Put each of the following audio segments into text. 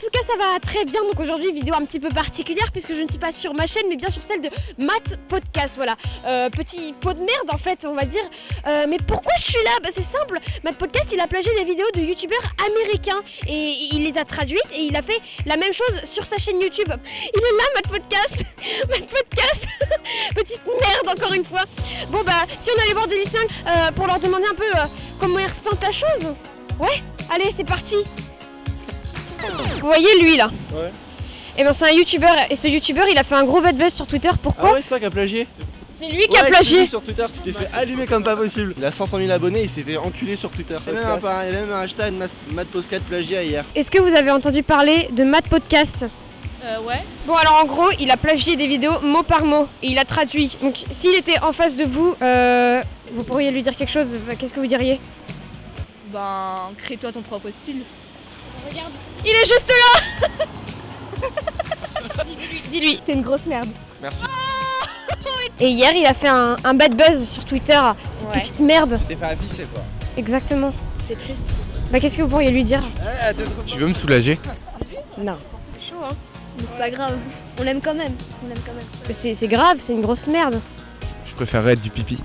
tout cas ça va très bien, donc aujourd'hui vidéo un petit peu particulière puisque je ne suis pas sur ma chaîne mais bien sur celle de Matt Podcast, voilà. Petit pot de merde en fait on va dire, mais pourquoi je suis là? Bah c'est simple, Matt Podcast il a plagié des vidéos de youtubeurs américains et il les a traduites et il a fait la même chose sur sa chaîne YouTube. Il est là Matt Podcast, Matt Podcast, petite merde encore une fois. Bon bah si on allait voir des lycéens pour leur demander un peu comment ils ressentent la chose. Ouais, allez c'est parti. Vous voyez lui là? Ouais. Et ben c'est un youtubeur et ce youtubeur il a fait un gros bad buzz sur Twitter. Pourquoi? Ah ouais, c'est toi qui a plagié? C'est lui qui a plagié. Sur Twitter, tu t'es fait allumer comme pas possible. Il a 500 000 abonnés, il s'est fait enculer sur Twitter. Il y a même un hashtag Matt Podcast plagiat hier. Est-ce que vous avez entendu parler de Matt Podcast? Ouais. Bon alors en gros il a plagié des vidéos mot par mot et il a traduit. Donc s'il était en face de vous, vous pourriez lui dire quelque chose, qu'est-ce que vous diriez? Ben, crée-toi ton propre style. Regarde. Il est juste là. Dis-lui. T'es une grosse merde. Merci. Et hier il a fait un bad buzz sur Twitter, cette Ouais. petite merde. T'es fait afficher quoi. Exactement. C'est triste. Bah qu'est-ce que vous pourriez lui dire? Tu veux me soulager? Non. C'est chaud, hein. Mais c'est pas grave. On l'aime quand même. C'est grave, c'est une grosse merde. Je préférerais être du pipi.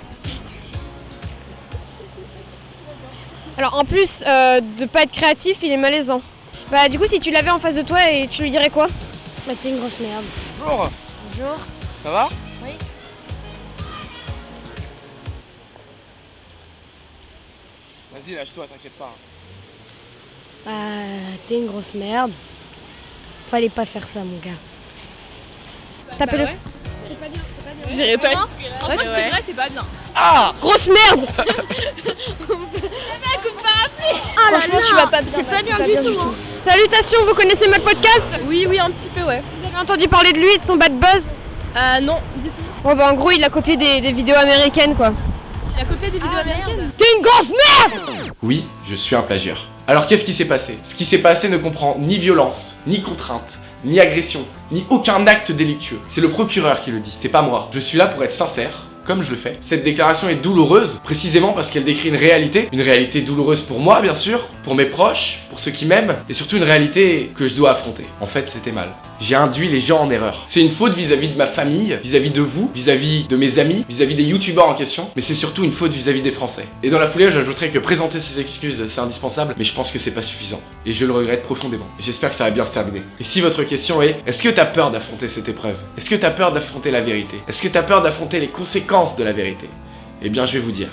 Alors en plus de pas être créatif, il est malaisant. Bah du coup si tu l'avais en face de toi et tu lui dirais quoi? Bah t'es une grosse merde. Bonjour. Bonjour. Ça va? Oui. Vas-y, lâche-toi, t'inquiète pas. Bah t'es une grosse merde. Fallait pas faire ça mon gars. Tapez-le. J'irai pas. En fait, c'est vrai, c'est pas bien. Ah! Grosse merde. Franchement, tu vas pas bien. C'est pas bien du tout. Hein. Salutations, vous connaissez Matt Podcast? Oui, un petit peu, ouais. Vous avez entendu parler de lui et de son bad buzz? Non, du tout. Bon bah en gros il a copié des vidéos américaines quoi. Il a copié des vidéos américaines. T'es une grosse merde. Oui, je suis un plagiaire. Alors qu'est-ce qui s'est passé? Ce qui s'est passé ne comprend ni violence, ni contrainte, ni agression, ni aucun acte délictueux. C'est le procureur qui le dit, c'est pas moi. Je suis là pour être sincère, comme je le fais. Cette déclaration est douloureuse, précisément parce qu'elle décrit une réalité douloureuse pour moi bien sûr, pour mes proches, pour ceux qui m'aiment, et surtout une réalité que je dois affronter. En fait, c'était mal. J'ai induit les gens en erreur. C'est une faute vis-à-vis de ma famille, vis-à-vis de vous, vis-à-vis de mes amis, vis-à-vis des youtubeurs en question, mais c'est surtout une faute vis-à-vis des Français. Et dans la foulée, j'ajouterais que présenter ces excuses, c'est indispensable, mais je pense que c'est pas suffisant. Et je le regrette profondément. Et j'espère que ça va bien se terminer. Et si votre question est, est-ce que t'as peur d'affronter cette épreuve? Est-ce que t'as peur d'affronter la vérité? Est-ce que t'as peur d'affronter les conséquences de la vérité? Eh bien, je vais vous dire,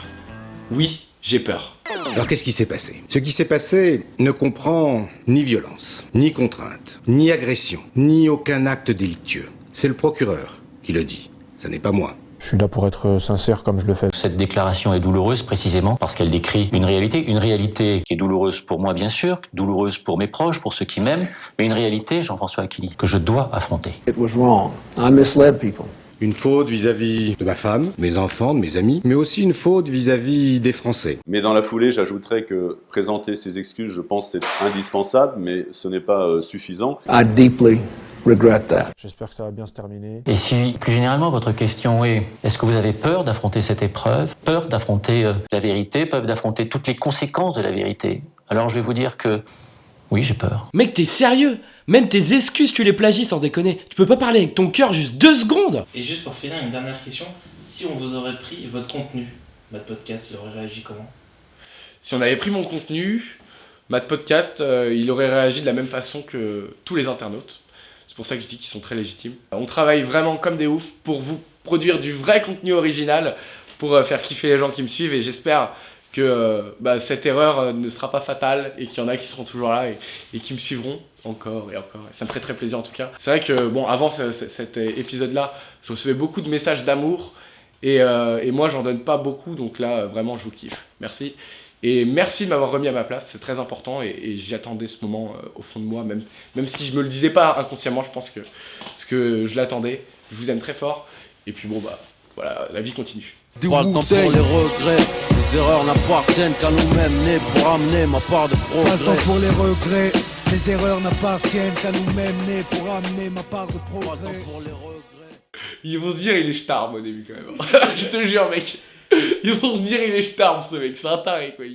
oui, j'ai peur. Alors qu'est-ce qui s'est passé? Ce qui s'est passé ne comprend ni violence, ni contrainte, ni agression, ni aucun acte délictueux. C'est le procureur qui le dit, ça n'est pas moi. Je suis là pour être sincère comme je le fais. Cette déclaration est douloureuse précisément parce qu'elle décrit une réalité qui est douloureuse pour moi bien sûr, douloureuse pour mes proches, pour ceux qui m'aiment, mais une réalité, Jean-François Aquili, que je dois affronter. It was wrong. I misled people. Une faute vis-à-vis de ma femme, mes enfants, de mes amis, mais aussi une faute vis-à-vis des Français. Mais dans la foulée, j'ajouterais que présenter ces excuses, je pense, c'est indispensable, mais ce n'est pas suffisant. I deeply regret that. J'espère que ça va bien se terminer. Et si, plus généralement, votre question est, est-ce que vous avez peur d'affronter cette épreuve, peur d'affronter la vérité, peur d'affronter toutes les conséquences de la vérité? Alors je vais vous dire que, oui, j'ai peur. Mec, t'es sérieux? Même tes excuses, tu les plagies sans déconner. Tu peux pas parler avec ton cœur juste 2 secondes. Et juste pour finir, une dernière question. Si on vous aurait pris votre contenu, Matt Podcast, il aurait réagi comment? Si on avait pris mon contenu, Matt Podcast, il aurait réagi de la même façon que tous les internautes. C'est pour ça que je dis qu'ils sont très légitimes. On travaille vraiment comme des oufs pour vous produire du vrai contenu original, pour faire kiffer les gens qui me suivent, et j'espère que cette erreur ne sera pas fatale et qu'il y en a qui seront toujours là et qui me suivront encore et encore. Ça me ferait très plaisir en tout cas. C'est vrai que bon, avant cet épisode-là, je recevais beaucoup de messages d'amour et moi j'en donne pas beaucoup, donc là vraiment je vous kiffe. Merci. Et merci de m'avoir remis à ma place, c'est très important et j'y attendais ce moment au fond de moi, même si je me le disais pas inconsciemment, je pense que je l'attendais. Je vous aime très fort et puis bon voilà, la vie continue. Pas le temps pour les regrets, les erreurs n'appartiennent qu'à nous-mêmes, nés pour amener ma part de progrès. Pas le temps pour les regrets, les erreurs n'appartiennent qu'à nous-mêmes, nés pour amener ma part de progrès. Pas le temps pour les regrets. Ils vont se dire il est ch'tarme au début quand même. Je te jure mec. Ils vont se dire il est ch'tarme ce mec, c'est un taré quoi.